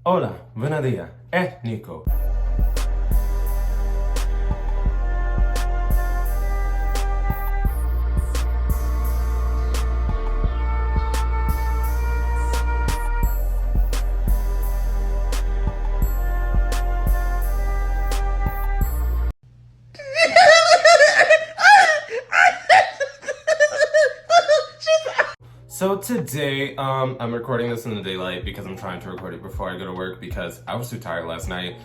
Hola, buenos días, es Nico. So today, I'm recording this in the daylight because I'm trying to record it before I go to work because I was too tired last night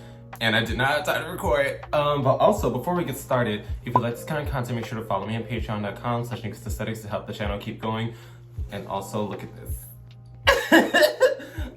and I did not have time to record it. But also, before we get started, if you like this kind of content, make sure to follow me on patreon.com/Nicosaesthetics to help the channel keep going. And also, look at this.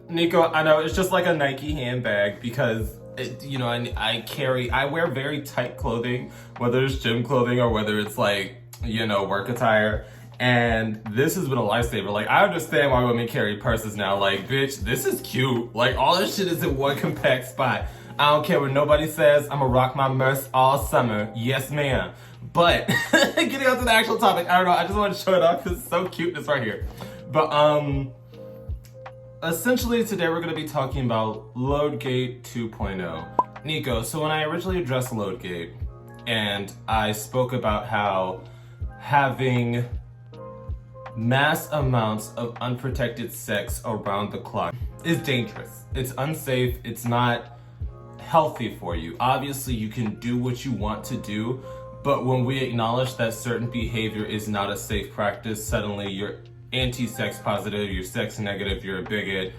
Nico, I know, it's just like a Nike handbag because, I wear very tight clothing, whether it's gym clothing or whether it's like, work attire. And this has been a lifesaver. Like, I understand why women carry purses now. Like, bitch, this is cute. Like, all this shit is in one compact spot. I don't care what nobody says. I'm gonna rock my merce all summer. Yes, ma'am. But, getting on to the actual topic, I don't know. I just want to show it off because it's so cute. It's right here. But, essentially today we're gonna be talking about Loadgate 2.0. Nico, so when I originally addressed Loadgate, and I spoke about how having mass amounts of unprotected sex around the clock is dangerous. It's unsafe. It's not healthy for you. Obviously, you can do what you want to do, but when we acknowledge that certain behavior is not a safe practice, suddenly you're anti-sex positive, you're sex negative, you're a bigot.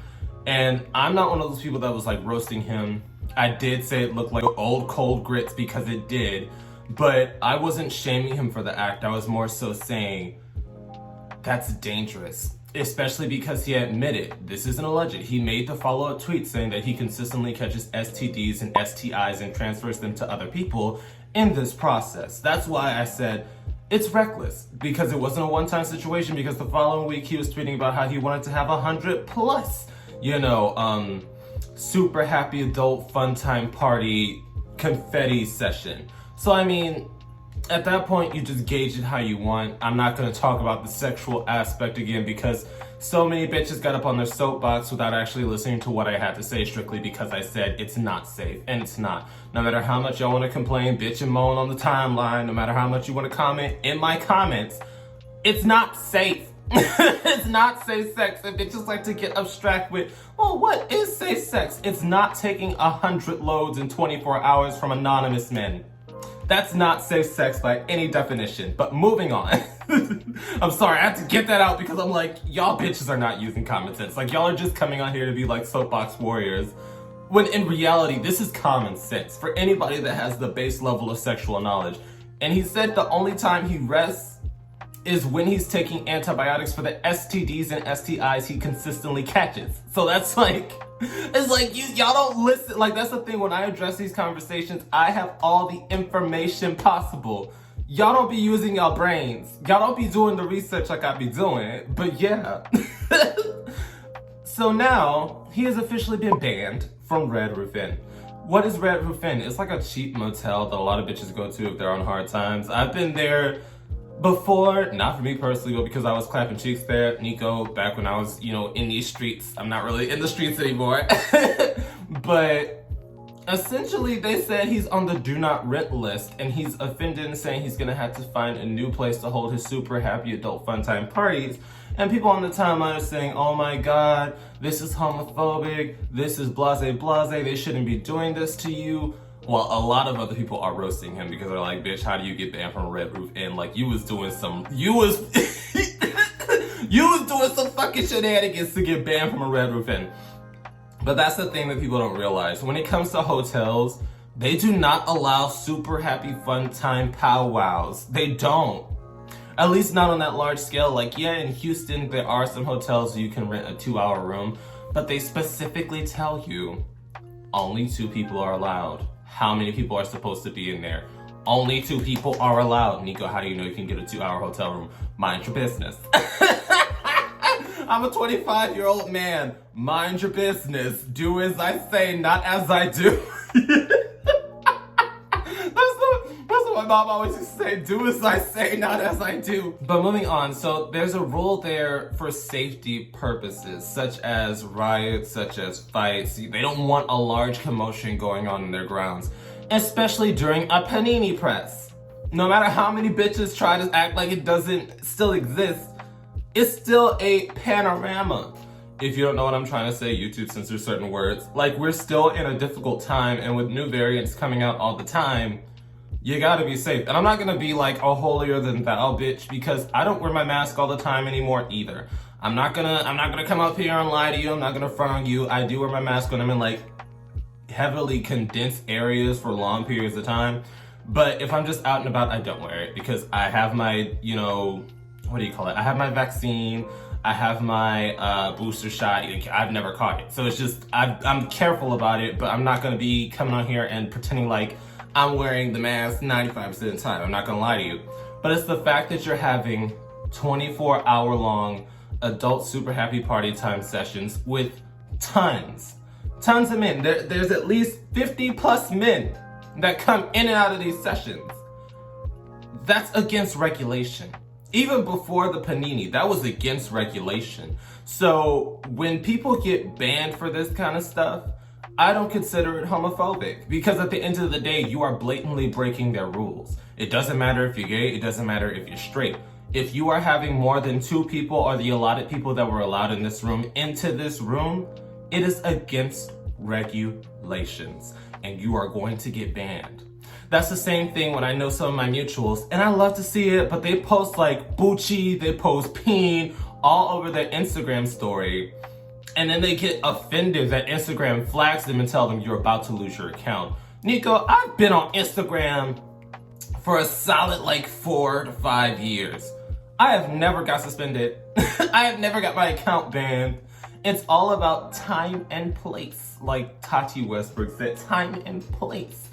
And I'm not one of those people that was like roasting him. I did say it looked like old cold grits because it did, but I wasn't shaming him for the act. I was more so saying, that's dangerous, especially because he admitted, this isn't alleged, he made the follow-up tweet saying that he consistently catches STDs and STIs and transfers them to other people in this process. That's why I said it's reckless, because it wasn't a one-time situation, because the following week he was tweeting about how he wanted to have 100 plus, super happy adult fun time party confetti session. So I mean, at that point, you just gauge it how you want. I'm not going to talk about the sexual aspect again because so many bitches got up on their soapbox without actually listening to what I had to say, strictly because I said it's not safe, and it's not. No matter how much y'all want to complain, bitch and moan on the timeline, no matter how much you want to comment in my comments, it's not safe. It's not safe sex. And bitches like to get abstract with, well, what is safe sex? It's not taking 100 loads in 24 hours from anonymous men. That's not safe sex by any definition. But moving on. I'm sorry, I have to get that out because I'm like, y'all bitches are not using common sense. Like, y'all are just coming on here to be like soapbox warriors. When in reality, this is common sense for anybody that has the base level of sexual knowledge. And he said the only time he rests is when he's taking antibiotics for the STDs and STIs he consistently catches. So that's like, it's like y'all don't listen. Like, that's the thing, when I address these conversations, I have all the information possible. Y'all don't be using y'all brains. Y'all don't be doing the research like I be doing. But yeah. So now, he has officially been banned from Red Roof Inn. What is Red Roof Inn? It's like a cheap motel that a lot of bitches go to if they're on hard times. I've been there before, not for me personally, but because I was clapping cheeks there. Nico, back when I was, in these streets. I'm not really in the streets anymore. But essentially, they said he's on the do not rent list, and he's offended and saying he's gonna have to find a new place to hold his super happy adult fun time parties. And people on the timeline are saying, oh my God, this is homophobic, this is blase blase, they shouldn't be doing this to you. Well, a lot of other people are roasting him because they're like, bitch, how do you get banned from Red Roof Inn? Like, you was doing some fucking shenanigans to get banned from a Red Roof Inn. But that's the thing that people don't realize. When it comes to hotels, they do not allow super happy fun time powwows. They don't. At least not on that large scale. Like, yeah, in Houston, there are some hotels where you can rent a 2-hour room, but they specifically tell you only 2 people are allowed. How many people are supposed to be in there? Only 2 people are allowed. Nico, how do you know you can get a 2-hour hotel room? Mind your business. I'm a 25-year-old man. Mind your business. Do as I say, not as I do. That's mom always used to say, do as I say, not as I do. But moving on, so there's a rule there for safety purposes, such as riots, such as fights. They don't want a large commotion going on in their grounds, especially during a panini press. No matter how many bitches try to act like it doesn't still exist, it's still a panorama. If you don't know what I'm trying to say, YouTube censors certain words. Like, we're still in a difficult time, and with new variants coming out all the time, you gotta be safe. And I'm not gonna be like a holier than thou bitch, because I don't wear my mask all the time anymore either. I'm not gonna come up here and lie to you. I'm not gonna front on you. I do wear my mask when I'm in like heavily condensed areas for long periods of time. But if I'm just out and about, I don't wear it because I have my, you know, what do you call it? I have my vaccine. I have my booster shot. I've never caught it. So it's just, I'm careful about it, but I'm not gonna be coming on here and pretending like I'm wearing the mask 95% of the time. I'm not gonna lie to you. But it's the fact that you're having 24-hour-long adult super happy party time sessions with tons of men. There's at least 50 plus men that come in and out of these sessions. That's against regulation. Even before the panini, that was against regulation. So when people get banned for this kind of stuff, I don't consider it homophobic, because at the end of the day, you are blatantly breaking their rules. It doesn't matter if you're gay, it doesn't matter if you're straight. If you are having more than 2 people or the allotted people that were allowed in this room into this room, it is against regulations, and you are going to get banned. That's the same thing when I know some of my mutuals, and I love to see it, but they post like Bucci, they post Peen all over their Instagram story, and then they get offended that Instagram flags them and tell them you're about to lose your account. Nico, I've been on Instagram for a solid like 4 to 5 years. I have never got suspended. I have never got my account banned. It's all about time and place. Like Tati Westbrook said, time and place.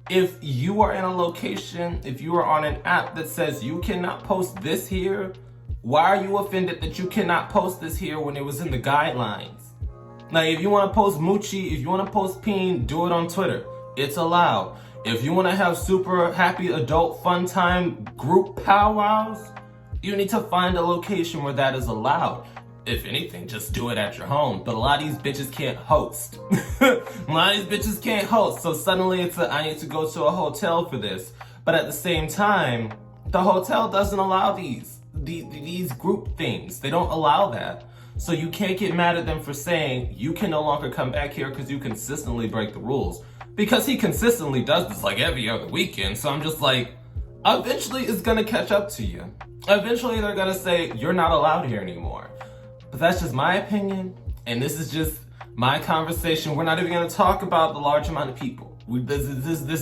If you are in a location, if you are on an app that says you cannot post this here, why are you offended that you cannot post this here when it was in the guidelines? Like, if you want to post Moochie, if you want to post Peen, do it on Twitter. It's allowed. If you want to have super happy adult fun time group powwows, you need to find a location where that is allowed. If anything, just do it at your home. But a lot of these bitches can't host. A lot of these bitches can't host. So suddenly it's I need to go to a hotel for this. But at the same time, the hotel doesn't allow these group things. They don't allow that. So you can't get mad at them for saying you can no longer come back here because you consistently break the rules. Because he consistently does this like every other weekend. So I'm just like, eventually it's gonna catch up to you. Eventually they're gonna say, you're not allowed here anymore. But that's just my opinion, and this is just my conversation. We're not even going to talk about the large amount of people. This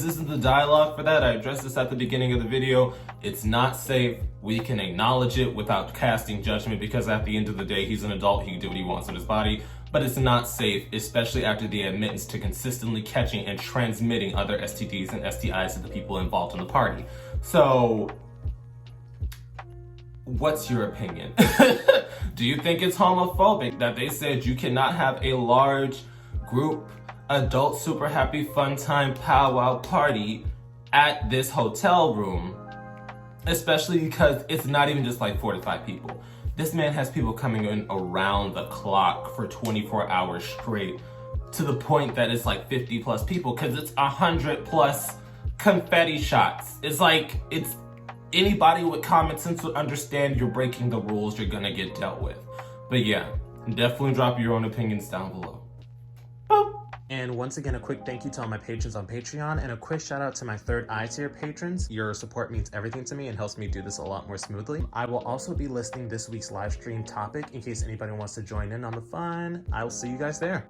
isn't the dialogue for that. I addressed this at the beginning of the video. It's not safe. We can acknowledge it without casting judgment, because at the end of the day, he's an adult. He can do what he wants with his body. But it's not safe, especially after the admittance to consistently catching and transmitting other STDs and STIs to the people involved in the party. So, what's your opinion? Do you think it's homophobic that they said you cannot have a large group adult super happy fun time powwow party at this hotel room? Especially because it's not even just like 4 to 5 people. This man has people coming in around the clock for 24 hours straight, to the point that it's like 50 plus people, because it's 100 plus confetti shots. It's like, it's anybody with common sense would understand you're breaking the rules, you're gonna get dealt with. But yeah, definitely drop your own opinions down below. Boop. And once again, a quick thank you to all my patrons on Patreon, and a quick shout out to my third eye tier patrons. Your support means everything to me and helps me do this a lot more smoothly. I will also be listing this week's live stream topic in case anybody wants to join in on the fun. I will see you guys there.